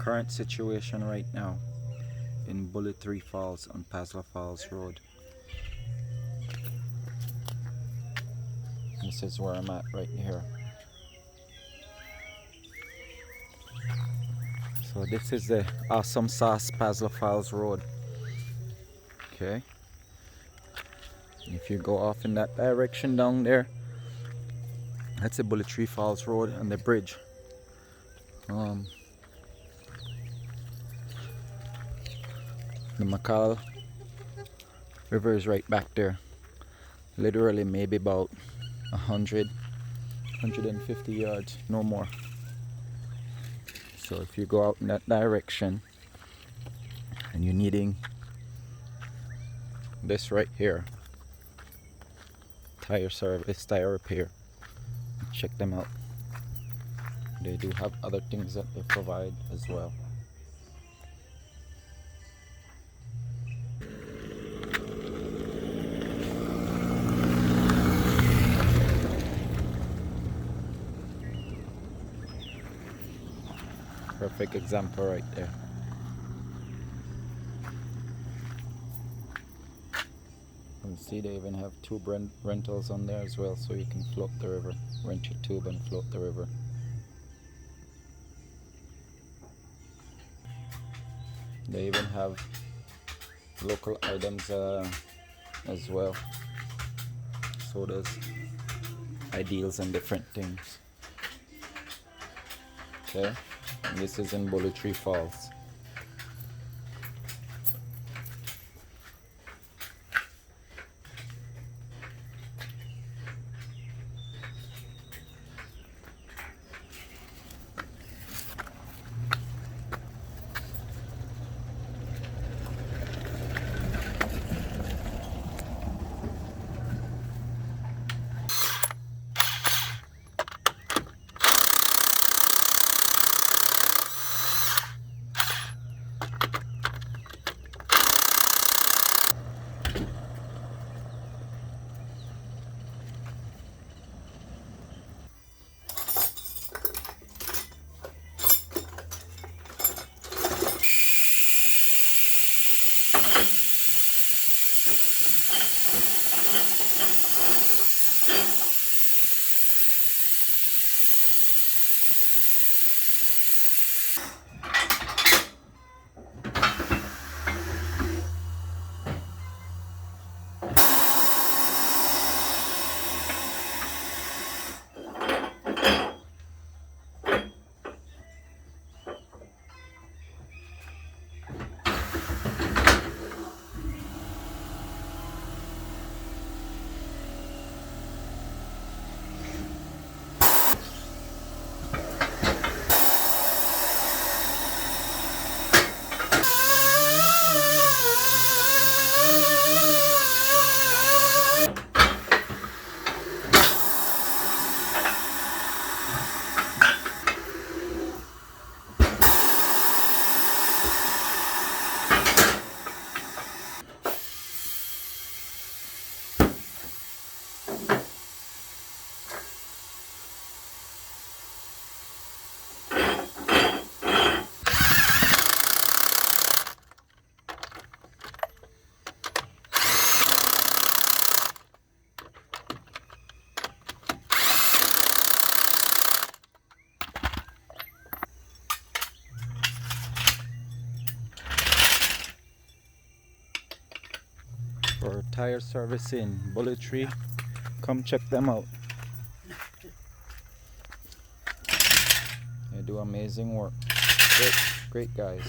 Current situation right now in Bullet 3 Falls on Pasla Falls Road. This is where I'm at right here. So this is the Awesome Sauce Pasla Falls Road. Okay. If you go off in that direction down there, that's the Bullet 3 Falls Road and the bridge. The McCall River is right back there. Literally maybe about 150 yards, no more. So if you go out in that direction and you're needing this right here, tire service, tire repair, check them out. They do have other things that they provide as well. Perfect example right there. You can see they even have tube rentals on there as well, so you can float the river, rent your tube and float the river. They even have local items as well, sodas, ideals and different things. Okay, and this is in Bullet 3 Falls. For tire service in Bullet 3, come check them out. They do amazing work. Great guys.